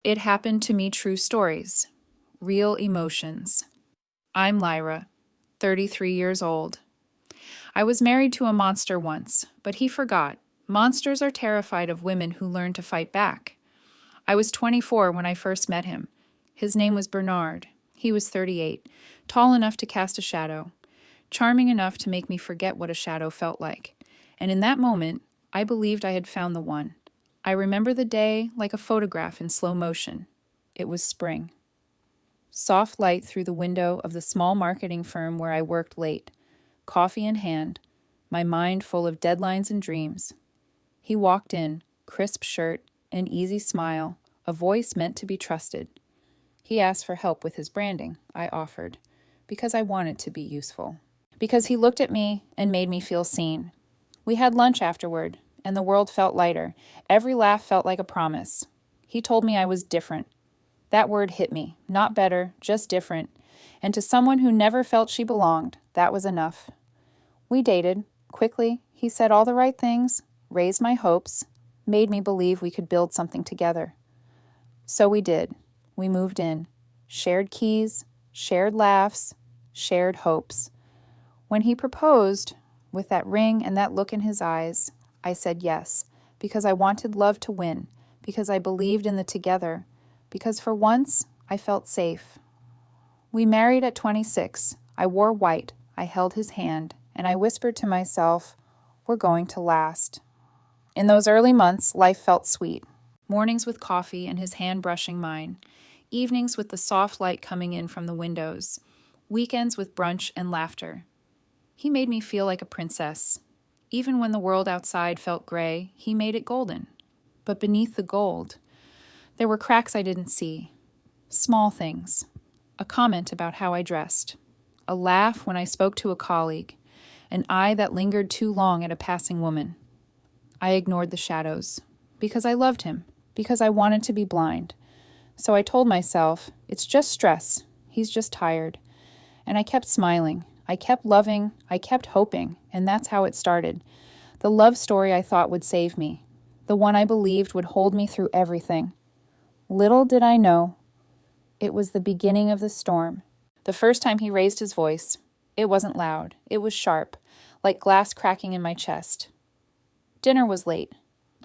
It Happened to Me True Stories. Real Emotions. I'm Lyra, 33 years old. I was married to a monster once, but he forgot. Monsters are terrified of women who learn to fight back. I was 24 when I first met him. His name was Bernard. He was 38, tall enough to cast a shadow, charming enough to make me forget what a shadow felt like. And in that moment, I believed I had found the one. I remember the day like a photograph in slow motion. It was spring. Soft light through the window of the small marketing firm where I worked late, coffee in hand, my mind full of deadlines and dreams. He walked in, crisp shirt, an easy smile, a voice meant to be trusted. He asked for help with his branding. I offered, because I wanted to be useful. Because he looked at me and made me feel seen. We had lunch afterward, and the world felt lighter. Every laugh felt like a promise. He told me I was different. That word hit me. Not better, just different. And to someone who never felt she belonged, that was enough. We dated. Quickly, he said all the right things, raised my hopes, made me believe we could build something together. So we did. We moved in. Shared keys, shared laughs, shared hopes. When he proposed, with that ring and that look in his eyes, I said yes, because I wanted love to win, because I believed in the together, because for once I felt safe. We married at 26. I wore white. I held his hand, and I whispered to myself, we're going to last. In those early months, life felt sweet. Mornings with coffee and his hand brushing mine. Evenings with the soft light coming in from the windows. Weekends with brunch and laughter. He made me feel like a princess. Even when the world outside felt gray, he made it golden. But beneath the gold, there were cracks I didn't see. Small things. A comment about how I dressed. A laugh when I spoke to a colleague. An eye that lingered too long at a passing woman. I ignored the shadows. Because I loved him. Because I wanted to be blind. So I told myself, it's just stress. He's just tired. And I kept smiling. I kept loving, I kept hoping, and that's how it started. The love story I thought would save me. The one I believed would hold me through everything. Little did I know, it was the beginning of the storm. The first time he raised his voice, it wasn't loud, it was sharp, like glass cracking in my chest. Dinner was late.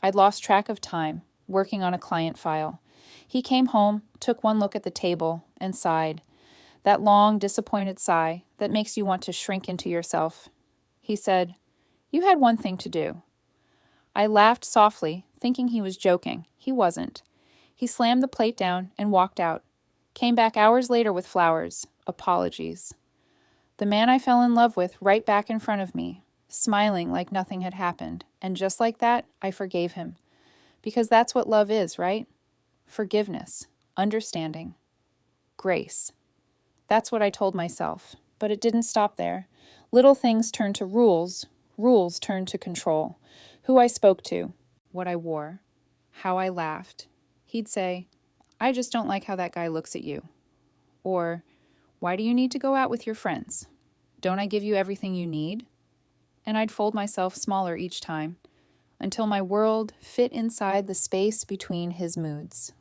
I'd lost track of time, working on a client file. He came home, took one look at the table, and sighed. That long, disappointed sigh that makes you want to shrink into yourself. He said, you had one thing to do. I laughed softly, thinking he was joking. He wasn't. He slammed the plate down and walked out. Came back hours later with flowers, apologies. The man I fell in love with right back in front of me, smiling like nothing had happened. And just like that, I forgave him. Because that's what love is, right? Forgiveness, understanding, grace. That's what I told myself, but it didn't stop there. Little things turned to rules, rules turned to control. Who I spoke to, what I wore, how I laughed. He'd say, I just don't like how that guy looks at you. Or, why do you need to go out with your friends? Don't I give you everything you need? And I'd fold myself smaller each time, until my world fit inside the space between his moods.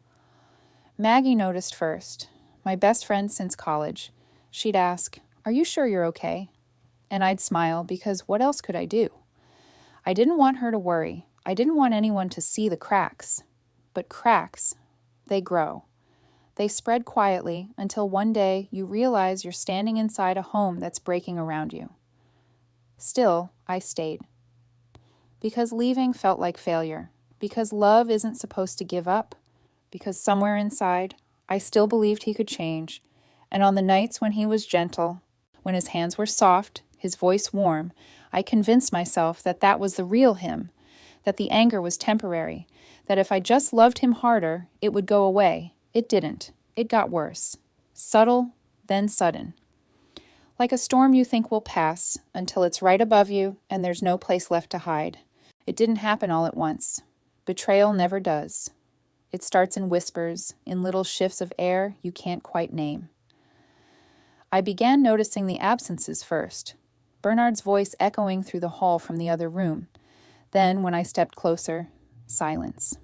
Maggie noticed first. My best friend since college. She'd ask, are you sure you're okay? And I'd smile because what else could I do? I didn't want her to worry. I didn't want anyone to see the cracks. But cracks, they grow. They spread quietly until one day you realize you're standing inside a home that's breaking around you. Still, I stayed. Because leaving felt like failure. Because love isn't supposed to give up. Because somewhere inside, I still believed he could change, and on the nights when he was gentle, when his hands were soft, his voice warm, I convinced myself that that was the real him, that the anger was temporary, that if I just loved him harder, it would go away. It didn't. It got worse. Subtle, then sudden. Like a storm you think will pass, until it's right above you and there's no place left to hide. It didn't happen all at once. Betrayal never does. It starts in whispers, in little shifts of air you can't quite name. I began noticing the absences first, Bernard's voice echoing through the hall from the other room. Then, when I stepped closer, silence.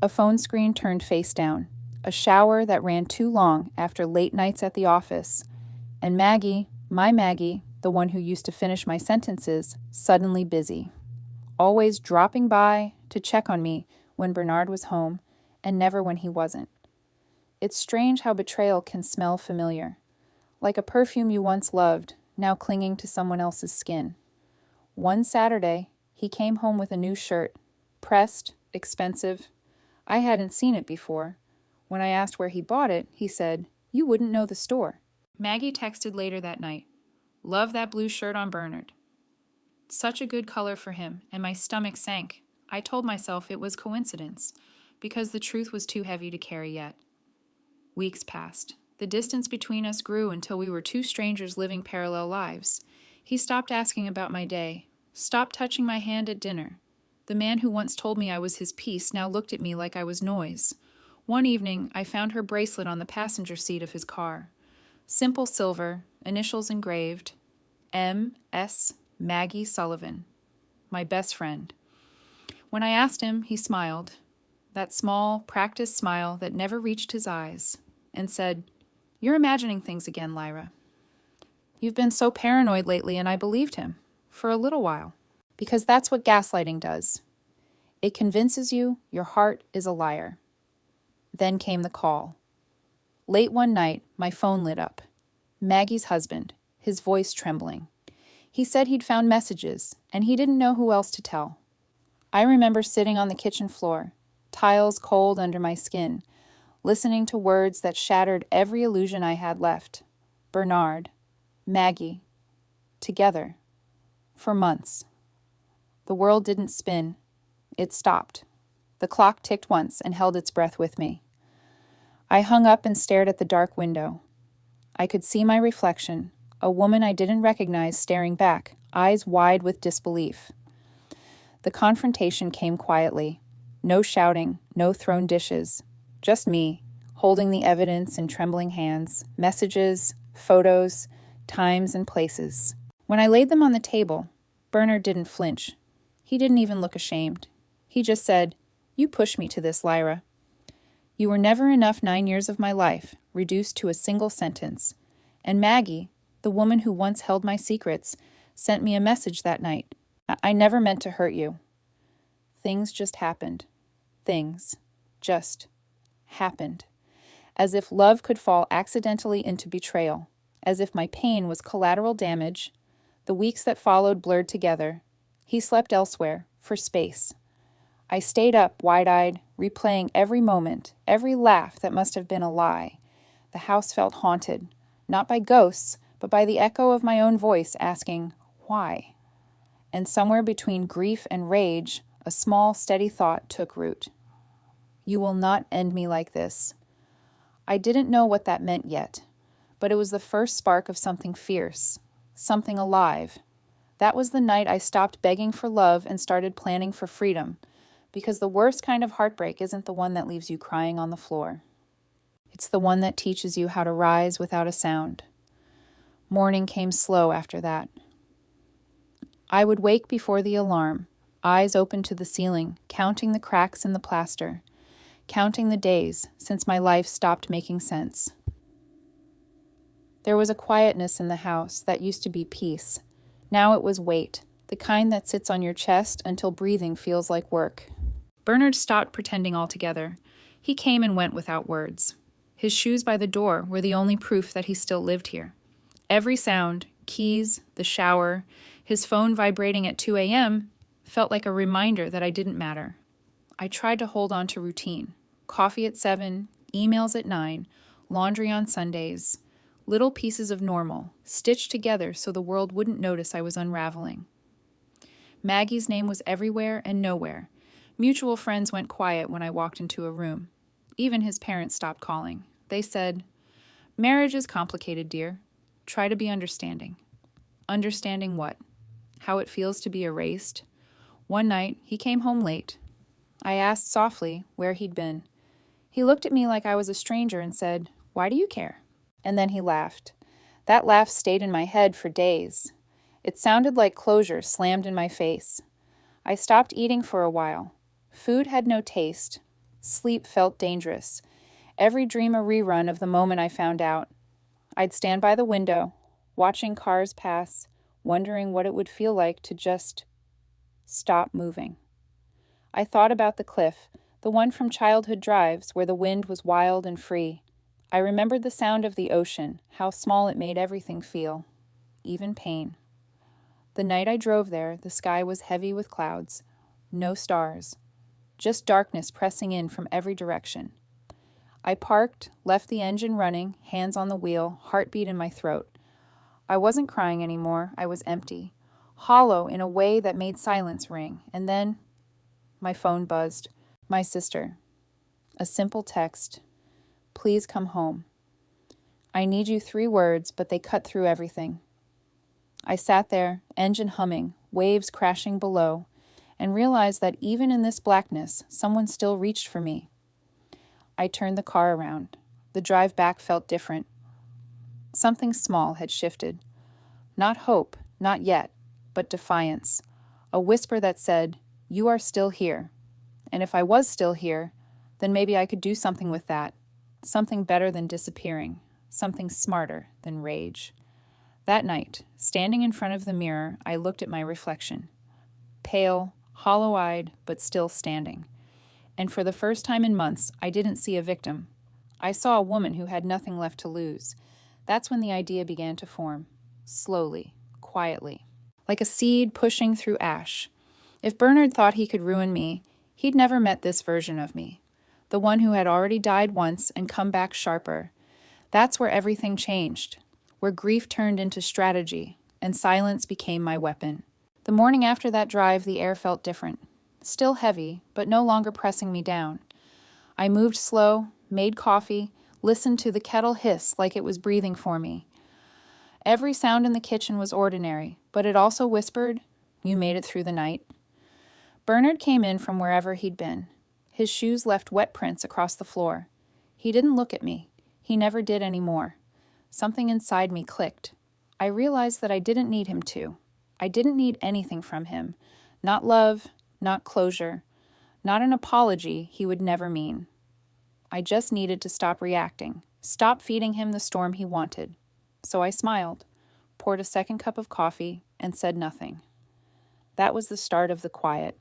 A phone screen turned face down, a shower that ran too long after late nights at the office, and Maggie, my Maggie, the one who used to finish my sentences, suddenly busy, always dropping by to check on me when Bernard was home and never when he wasn't. It's strange how betrayal can smell familiar, like a perfume you once loved, now clinging to someone else's skin. One Saturday, he came home with a new shirt, pressed, expensive. I hadn't seen it before. When I asked where he bought it, he said, "You wouldn't know the store." Maggie texted later that night, "Love that blue shirt on Bernard." Such a good color for him, and my stomach sank. I told myself it was coincidence, because the truth was too heavy to carry yet. Weeks passed. The distance between us grew until we were two strangers living parallel lives. He stopped asking about my day, stopped touching my hand at dinner. The man who once told me I was his piece now looked at me like I was noise. One evening, I found her bracelet on the passenger seat of his car. Simple silver, initials engraved, M.S. Maggie Sullivan, my best friend. When I asked him, he smiled, that small, practiced smile that never reached his eyes, and said, "You're imagining things again, Lyra. You've been so paranoid lately," and I believed him, for a little while, because that's what gaslighting does. It convinces you your heart is a liar. Then came the call. Late one night, my phone lit up. Maggie's husband, his voice trembling. He said he'd found messages, and he didn't know who else to tell. I remember sitting on the kitchen floor, tiles cold under my skin, listening to words that shattered every illusion I had left. Bernard, Maggie, together, for months. The world didn't spin. It stopped. The clock ticked once and held its breath with me. I hung up and stared at the dark window. I could see my reflection, a woman I didn't recognize staring back, eyes wide with disbelief. The confrontation came quietly. No shouting, no thrown dishes. Just me, holding the evidence in trembling hands, messages, photos, times and places. When I laid them on the table, Bernard didn't flinch. He didn't even look ashamed. He just said, "You pushed me to this, Lyra. You were never enough 9 years of my life, reduced to a single sentence. And Maggie, the woman who once held my secrets, sent me a message that night. I never meant to hurt you." Things just happened. Things just happened. As if love could fall accidentally into betrayal. As if my pain was collateral damage. The weeks that followed blurred together. He slept elsewhere, for space. I stayed up, wide-eyed, replaying every moment, every laugh that must have been a lie. The house felt haunted, not by ghosts, but by the echo of my own voice asking, "Why?" And somewhere between grief and rage, a small, steady thought took root. "You will not end me like this." I didn't know what that meant yet, but it was the first spark of something fierce, something alive. That was the night I stopped begging for love and started planning for freedom, because the worst kind of heartbreak isn't the one that leaves you crying on the floor. It's the one that teaches you how to rise without a sound. Morning came slow after that. I would wake before the alarm, eyes open to the ceiling, counting the cracks in the plaster, counting the days since my life stopped making sense. There was a quietness in the house that used to be peace. Now it was weight, the kind that sits on your chest until breathing feels like work. Bernard stopped pretending altogether. He came and went without words. His shoes by the door were the only proof that he still lived here. Every sound, keys, the shower, his phone vibrating at 2 a.m., felt like a reminder that I didn't matter. I tried to hold on to routine. Coffee at 7, emails at 9, laundry on Sundays. Little pieces of normal, stitched together so the world wouldn't notice I was unraveling. Maggie's name was everywhere and nowhere. Mutual friends went quiet when I walked into a room. Even his parents stopped calling. They said, "Marriage is complicated, dear. Try to be understanding." Understanding what? How it feels to be erased? One night, he came home late. I asked softly where he'd been. He looked at me like I was a stranger and said, "Why do you care?" And then he laughed. That laugh stayed in my head for days. It sounded like closure slammed in my face. I stopped eating for a while. Food had no taste. Sleep felt dangerous. Every dream a rerun of the moment I found out. I'd stand by the window, watching cars pass, wondering what it would feel like to just stop moving. I thought about the cliff, the one from childhood drives where the wind was wild and free. I remembered the sound of the ocean, how small it made everything feel, even pain. The night I drove there, the sky was heavy with clouds, no stars, just darkness pressing in from every direction. I parked, left the engine running, hands on the wheel, heartbeat in my throat. I wasn't crying anymore, I was empty, hollow in a way that made silence ring, and then my phone buzzed. My sister. A simple text. Please come home. I need you 3 words, but they cut through everything. I sat there, engine humming, waves crashing below, and realized that even in this blackness, someone still reached for me. I turned the car around. The drive back felt different. Something small had shifted. Not hope, not yet, but defiance. A whisper that said, "You are still here. And if I was still here, then maybe I could do something with that. Something better than disappearing. Something smarter than rage." That night, standing in front of the mirror, I looked at my reflection. Pale, hollow-eyed, but still standing. And for the first time in months, I didn't see a victim. I saw a woman who had nothing left to lose. That's when the idea began to form. Slowly, quietly. Like a seed pushing through ash. If Bernard thought he could ruin me, he'd never met this version of me. The one who had already died once and come back sharper. That's where everything changed. Where grief turned into strategy, and silence became my weapon. The morning after that drive, the air felt different. Still heavy, but no longer pressing me down. I moved slow, made coffee, listened to the kettle hiss like it was breathing for me. Every sound in the kitchen was ordinary, but it also whispered, "You made it through the night." Bernard came in from wherever he'd been. His shoes left wet prints across the floor. He didn't look at me. He never did anymore. Something inside me clicked. I realized that I didn't need him to. I didn't need anything from him. Not love, not closure, not an apology he would never mean. I just needed to stop reacting, stop feeding him the storm he wanted. So I smiled, poured a second cup of coffee, and said nothing. That was the start of the quiet.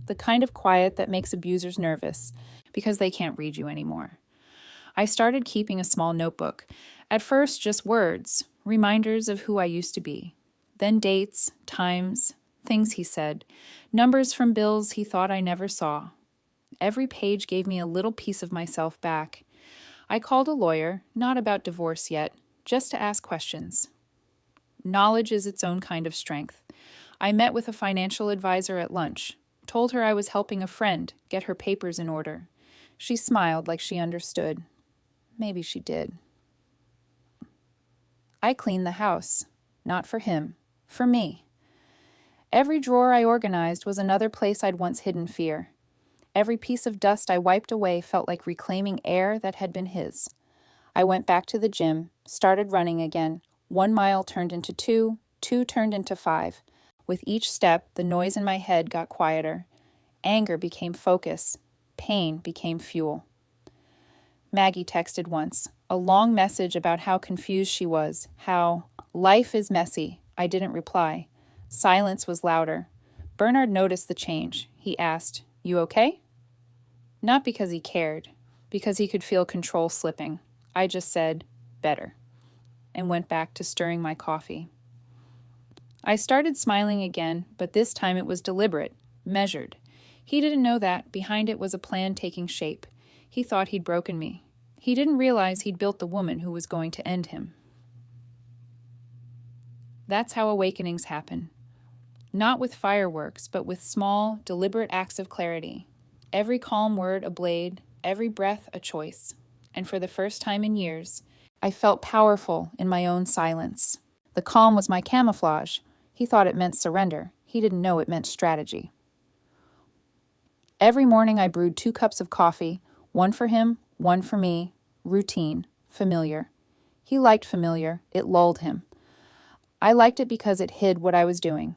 The kind of quiet that makes abusers nervous because they can't read you anymore. I started keeping a small notebook. At first, just words, reminders of who I used to be. Then dates, times, things he said, numbers from bills he thought I never saw. Every page gave me a little piece of myself back. I called a lawyer, not about divorce yet, just to ask questions. Knowledge is its own kind of strength. I met with a financial advisor at lunch, told her I was helping a friend get her papers in order. She smiled like she understood. Maybe she did. I cleaned the house. Not for him. For me. Every drawer I organized was another place I'd once hidden fear. Every piece of dust I wiped away felt like reclaiming air that had been his. I went back to the gym, started running again. 1 mile turned into 2, 2 turned into 5. With each step, the noise in my head got quieter. Anger became focus. Pain became fuel. Maggie texted once, a long message about how confused she was, how life is messy. I didn't reply. Silence was louder. Bernard noticed the change. He asked, "You okay?" Not because he cared, because he could feel control slipping. I just said, "Better," and went back to stirring my coffee. I started smiling again, but this time it was deliberate, measured. He didn't know that behind it was a plan taking shape. He thought he'd broken me. He didn't realize he'd built the woman who was going to end him. That's how awakenings happen. Not with fireworks, but with small, deliberate acts of clarity. Every calm word a blade, every breath a choice. And for the first time in years, I felt powerful in my own silence. The calm was my camouflage. He thought it meant surrender. He didn't know it meant strategy. Every morning I brewed 2 cups of coffee, one for him, one for me. Routine, familiar. He liked familiar. It lulled him. I liked it because it hid what I was doing.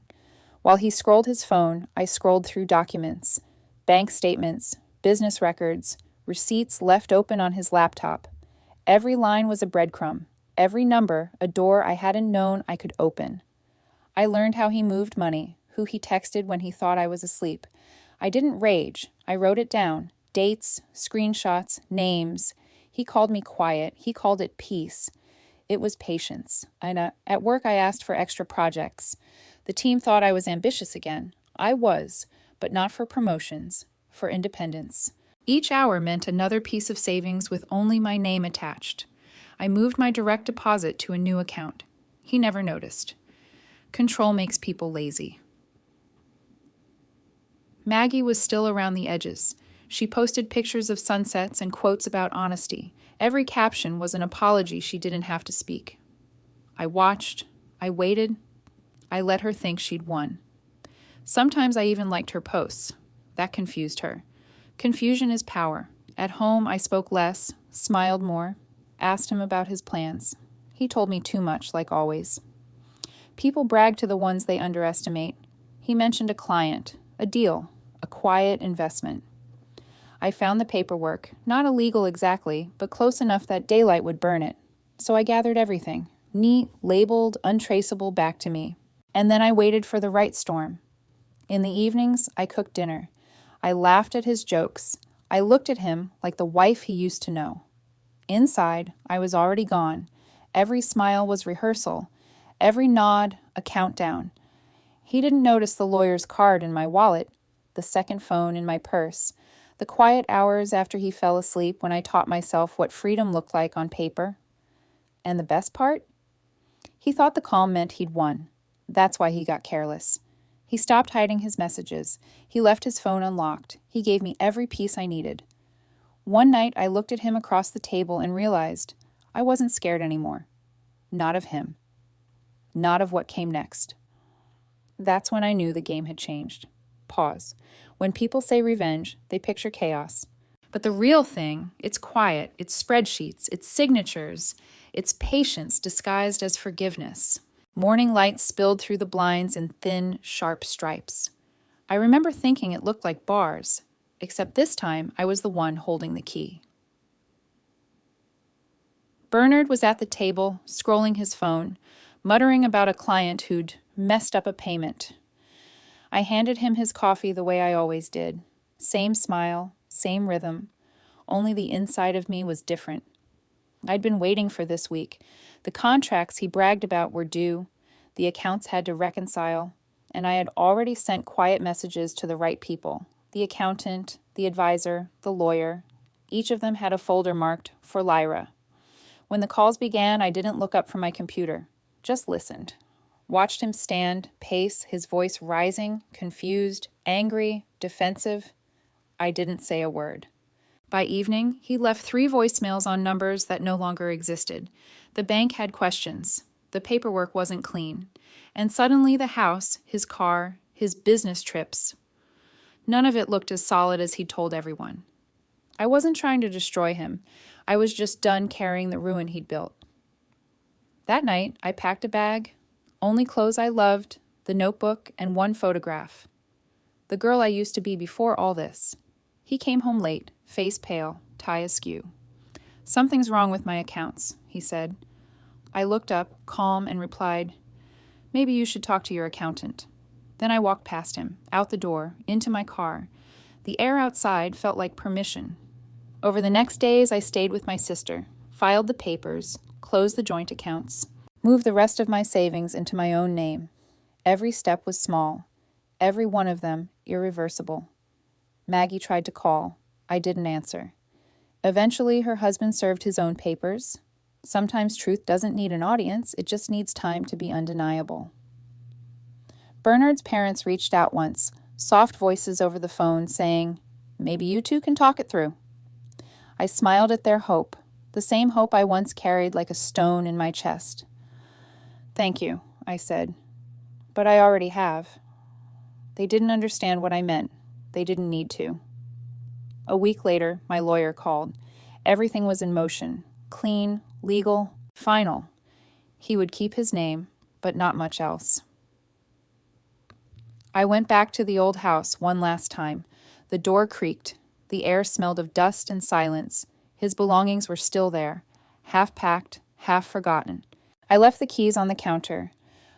While he scrolled his phone, I scrolled through documents, bank statements, business records, receipts left open on his laptop. Every line was a breadcrumb, every number a door I hadn't known I could open. I learned how he moved money, who he texted when he thought I was asleep. I didn't rage. I wrote it down. Dates, screenshots, names. He called me quiet. He called it peace. It was patience. At work, I asked for extra projects. The team thought I was ambitious again. I was, but not for promotions, for independence. Each hour meant another piece of savings with only my name attached. I moved my direct deposit to a new account. He never noticed. Control makes people lazy. Maggie was still around the edges. She posted pictures of sunsets and quotes about honesty. Every caption was an apology she didn't have to speak. I watched. I waited. I let her think she'd won. Sometimes I even liked her posts. That confused her. Confusion is power. At home, I spoke less, smiled more, asked him about his plans. He told me too much, like always. People brag to the ones they underestimate. He mentioned a client, a deal, a quiet investment. I found the paperwork, not illegal exactly, but close enough that daylight would burn it. So I gathered everything, neat, labeled, untraceable, back to me. And then I waited for the right storm. In the evenings, I cooked dinner. I laughed at his jokes. I looked at him like the wife he used to know. Inside, I was already gone. Every smile was rehearsal. Every nod, a countdown. He didn't notice the lawyer's card in my wallet, the second phone in my purse, the quiet hours after he fell asleep when I taught myself what freedom looked like on paper. And the best part? He thought the calm meant he'd won. That's why he got careless. He stopped hiding his messages. He left his phone unlocked. He gave me every piece I needed. One night, I looked at him across the table and realized I wasn't scared anymore. Not of him. Not of what came next. That's when I knew the game had changed. Pause. When people say revenge, they picture chaos. But the real thing, it's quiet, it's spreadsheets, it's signatures, it's patience disguised as forgiveness. Morning light spilled through the blinds in thin, sharp stripes. I remember thinking it looked like bars, except this time I was the one holding the key. Bernard was at the table, scrolling his phone, muttering about a client who'd messed up a payment. I handed him his coffee the way I always did. Same smile, same rhythm, only the inside of me was different. I'd been waiting for this week. The contracts he bragged about were due, the accounts had to reconcile, and I had already sent quiet messages to the right people, the accountant, the advisor, the lawyer. Each of them had a folder marked for Lyra. When the calls began, I didn't look up from my computer, just listened. Watched him stand, pace, his voice rising, confused, angry, defensive. I didn't say a word. By evening, he left 3 voicemails on numbers that no longer existed. The bank had questions. The paperwork wasn't clean. And suddenly the house, his car, his business trips, none of it looked as solid as he'd told everyone. I wasn't trying to destroy him. I was just done carrying the ruin he'd built. That night, I packed a bag, only clothes I loved, the notebook, and 1 photograph. The girl I used to be before all this. He came home late, face pale, tie askew. "Something's wrong with my accounts," he said. I looked up, calm, and replied, "Maybe you should talk to your accountant." Then I walked past him, out the door, into my car. The air outside felt like permission. Over the next days, I stayed with my sister, filed the papers, closed the joint accounts, moved the rest of my savings into my own name. Every step was small, every one of them irreversible. Maggie tried to call. I didn't answer. Eventually, her husband served his own papers. Sometimes truth doesn't need an audience, it just needs time to be undeniable. Bernard's parents reached out once, soft voices over the phone saying, "Maybe you two can talk it through." I smiled at their hope, the same hope I once carried like a stone in my chest. "Thank you," I said, "but I already have." They didn't understand what I meant. They didn't need to. A week later, my lawyer called. Everything was in motion, clean, legal, final. He would keep his name, but not much else. I went back to the old house one last time. The door creaked. The air smelled of dust and silence. His belongings were still there, half packed, half forgotten. I left the keys on the counter.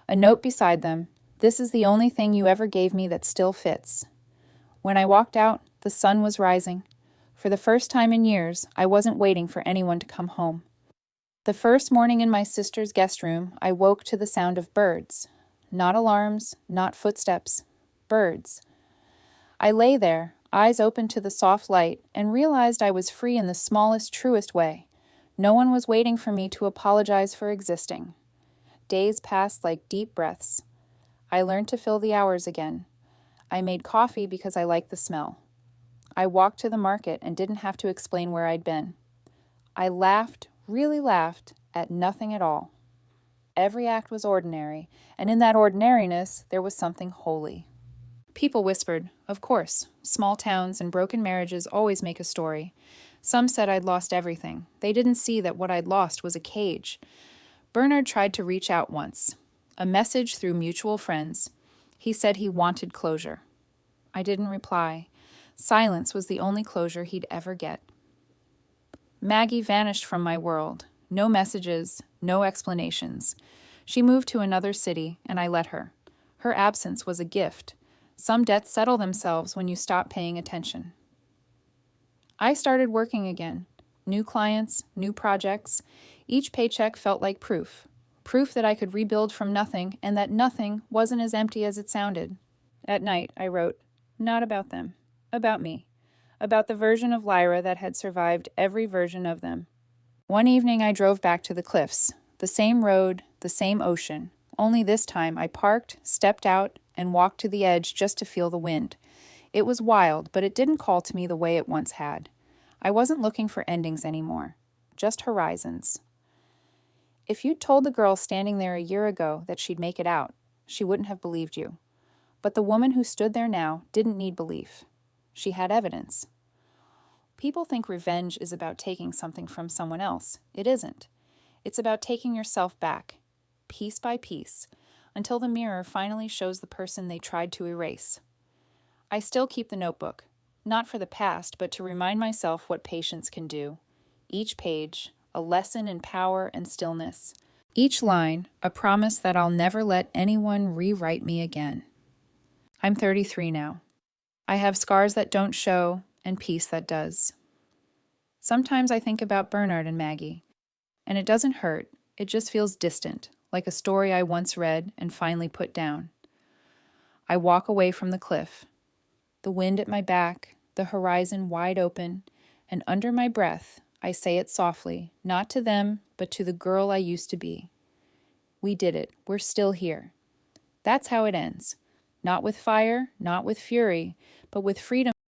A note beside them. This is the only thing you ever gave me that still fits. When I walked out, the sun was rising. For the first time in years, I wasn't waiting for anyone to come home. The first morning in my sister's guest room, I woke to the sound of birds. Not alarms, not footsteps. Birds. I lay there, eyes open to the soft light, and realized I was free in the smallest, truest way. No one was waiting for me to apologize for existing. Days passed like deep breaths. I learned to fill the hours again. I made coffee because I liked the smell. I walked to the market and didn't have to explain where I'd been. I laughed, really laughed, at nothing at all. Every act was ordinary, and in that ordinariness there was something holy. People whispered, of course, small towns and broken marriages always make a story. Some said I'd lost everything. They didn't see that what I'd lost was a cage. Bernard tried to reach out once. A message through mutual friends. He said he wanted closure. I didn't reply. Silence was the only closure he'd ever get. Maggie vanished from my world. No messages, no explanations. She moved to another city, and I let her. Her absence was a gift. Some debts settle themselves when you stop paying attention. I started working again. New clients, new projects. Each paycheck felt like proof. Proof that I could rebuild from nothing, and that nothing wasn't as empty as it sounded. At night, I wrote, not about them, about me. About the version of Lyra that had survived every version of them. One evening I drove back to the cliffs. The same road, the same ocean. Only this time I parked, stepped out, and walked to the edge just to feel the wind. It was wild, but it didn't call to me the way it once had. I wasn't looking for endings anymore, just horizons. If you'd told the girl standing there a year ago that she'd make it out, she wouldn't have believed you. But the woman who stood there now didn't need belief. She had evidence. People think revenge is about taking something from someone else. It isn't. It's about taking yourself back, piece by piece, until the mirror finally shows the person they tried to erase. I still keep the notebook, not for the past, but to remind myself what patience can do. Each page, a lesson in power and stillness. Each line, a promise that I'll never let anyone rewrite me again. I'm 33 now. I have scars that don't show, and peace that does. Sometimes I think about Bernard and Maggie, and it doesn't hurt, it just feels distant, like a story I once read and finally put down. I walk away from the cliff, the wind at my back, the horizon wide open, and under my breath, I say it softly, not to them, but to the girl I used to be. We did it. We're still here. That's how it ends. Not with fire, not with fury, but with freedom.